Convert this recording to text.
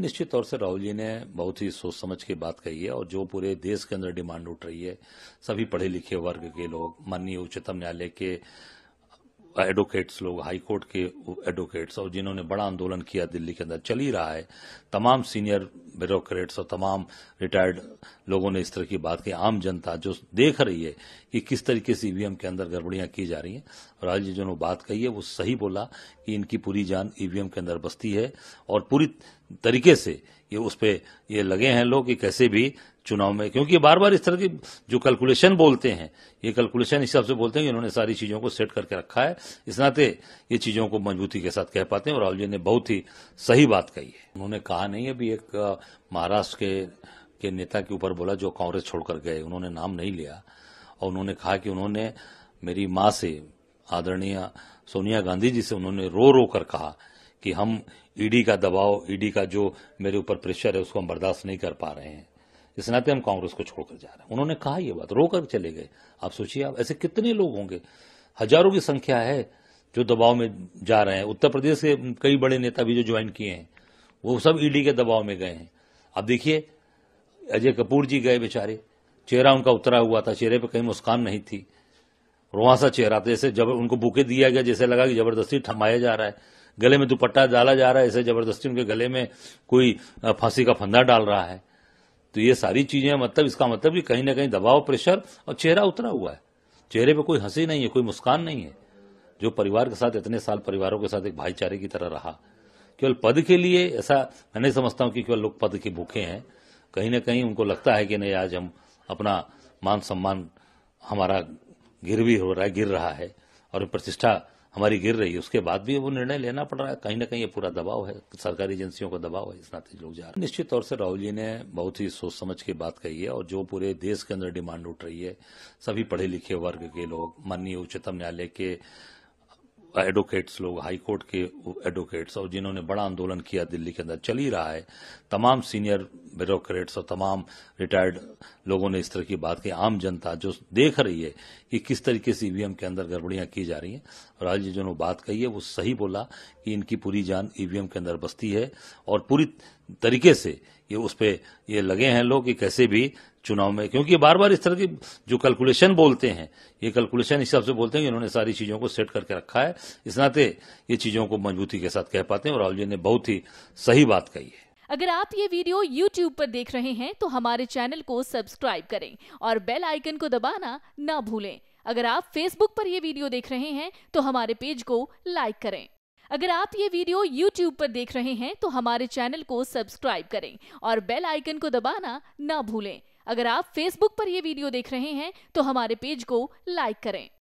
निश्चित तौर से राहुल जी ने बहुत ही सोच समझ के बात कही है और जो पूरे देश के अंदर डिमांड उठ रही है, सभी पढ़े लिखे वर्ग के लोग, माननीय उच्चतम न्यायालय के एडवोकेट्स लोग, हाई कोर्ट के एडवोकेट्स और जिन्होंने बड़ा आंदोलन किया दिल्ली के अंदर चल ही रहा है, तमाम सीनियर ब्यूरोक्रेट्स और तमाम रिटायर्ड लोगों ने इस तरह की बात की। आम जनता जो देख रही है कि किस तरीके से ईवीएम के अंदर गड़बड़ियां की जा रही हैं, राहुल जी जो बात कही है वो सही बोला कि इनकी पूरी जान ईवीएम के अंदर बसती है और पूरी तरीके से ये उस पे ये लगे हैं लोग कि कैसे भी चुनाव में, क्योंकि बार बार इस तरह की जो कैलकुलेशन बोलते हैं, ये कैलकुलेशन इस हिसाब से बोलते हैं कि इन्होंने सारी चीजों को सेट करके रखा है, इस नाते ये चीजों को मजबूती के साथ कह पाते हैं। और राहुल जी ने बहुत ही सही बात कही है। उन्होंने कहा नहीं है, भी एक महाराष्ट्र के नेता के ऊपर बोला जो कांग्रेस छोड़कर गए, उन्होंने नाम नहीं लिया और उन्होंने कहा कि उन्होंने मेरी मां से, आदरणीय सोनिया गांधी जी से उन्होंने रो रो कर कहा कि हम ईडी का दबाव, ईडी का जो मेरे ऊपर प्रेशर है उसको हम बर्दाश्त नहीं कर पा रहे हैं, इस नाते हम कांग्रेस को छोड़कर जा रहे हैं। उन्होंने कहा ये बात, रो कर चले गए। आप सोचिए, आप ऐसे कितने लोग होंगे, हजारों की संख्या है जो दबाव में जा रहे हैं। उत्तर प्रदेश के कई बड़े नेता भी जो ज्वाइन किए हैं वो सब ईडी के दबाव में गए हैं। अब देखिए, अजय कपूर जी गए बेचारे, चेहरा उनका उतरा हुआ था, चेहरे पे कहीं मुस्कान नहीं थी, रुआसा चेहरा था, जैसे जब उनको बुके दिया गया जैसे लगा कि जबरदस्ती थमाया जा रहा है, गले में दुपट्टा डाला जा रहा है, ऐसे जबरदस्ती उनके गले में कोई फांसी का फंदा डाल रहा है। तो ये सारी चीजें, मतलब इसका मतलब कि कहीं ना कहीं दबाव, प्रेशर और चेहरा उतरा हुआ है, चेहरे पे कोई हंसी नहीं है, कोई मुस्कान नहीं है। जो परिवार के साथ इतने साल परिवारों के साथ एक भाईचारे की तरह रहा, केवल पद के लिए, ऐसा मैं नहीं समझता हूं कि केवल लोग पद के भूखे हैं। कहीं ना कहीं उनको लगता है कि नहीं, आज हम अपना मान सम्मान हमारा गिर रहा है और प्रतिष्ठा हमारी गिर रही है, उसके बाद भी वो निर्णय लेना पड़ रहा है। कहीं ना कहीं ये पूरा दबाव है, सरकारी एजेंसियों का दबाव है, इस नाते लोग जा रहे हैं। निश्चित तौर से राहुल जी ने बहुत ही सोच समझ के बात कही है और जो पूरे देश के अंदर डिमांड उठ रही है, सभी पढ़े लिखे वर्ग के लोग, माननीय उच्चतम न्यायालय के एडवोकेट्स लोग, हाई कोर्ट के एडवोकेट्स और जिन्होंने बड़ा आंदोलन किया दिल्ली के अंदर चल ही रहा है, तमाम सीनियर ब्यूरोक्रेट्स और तमाम रिटायर्ड लोगों ने इस तरह की बात की। आम जनता जो देख रही है कि किस तरीके से ईवीएम के अंदर गड़बड़ियां की जा रही हैं, राहुल जी जो बात कही है वो सही बोला कि इनकी पूरी जान ईवीएम के अंदर बसती है और पूरी तरीके से ये उस पे ये लगे हैं लोग कि कैसे भी चुनाव में, क्योंकि बार बार इस तरह की जो कैलकुलेशन बोलते हैं, ये कैलकुलेशन इस हिसाब से बोलते हैं कि इन्होंने सारी चीजों को सेट करके रखा है, इस नाते ये चीजों को मजबूती के साथ कह पाते हैं। और राहुल जी ने बहुत ही सही बात कही है। अगर आप ये वीडियो YouTube पर देख रहे हैं तो हमारे चैनल को सब्सक्राइब करें और बेल आइकन को दबाना ना भूलें। अगर आप Facebook पर ये वीडियो देख रहे हैं तो हमारे पेज को लाइक करें। अगर आप ये वीडियो YouTube पर देख रहे हैं तो हमारे चैनल को सब्सक्राइब करें और बेल आइकन को दबाना ना भूलें। अगर आप Facebook पर ये वीडियो देख रहे हैं तो हमारे पेज को लाइक करें।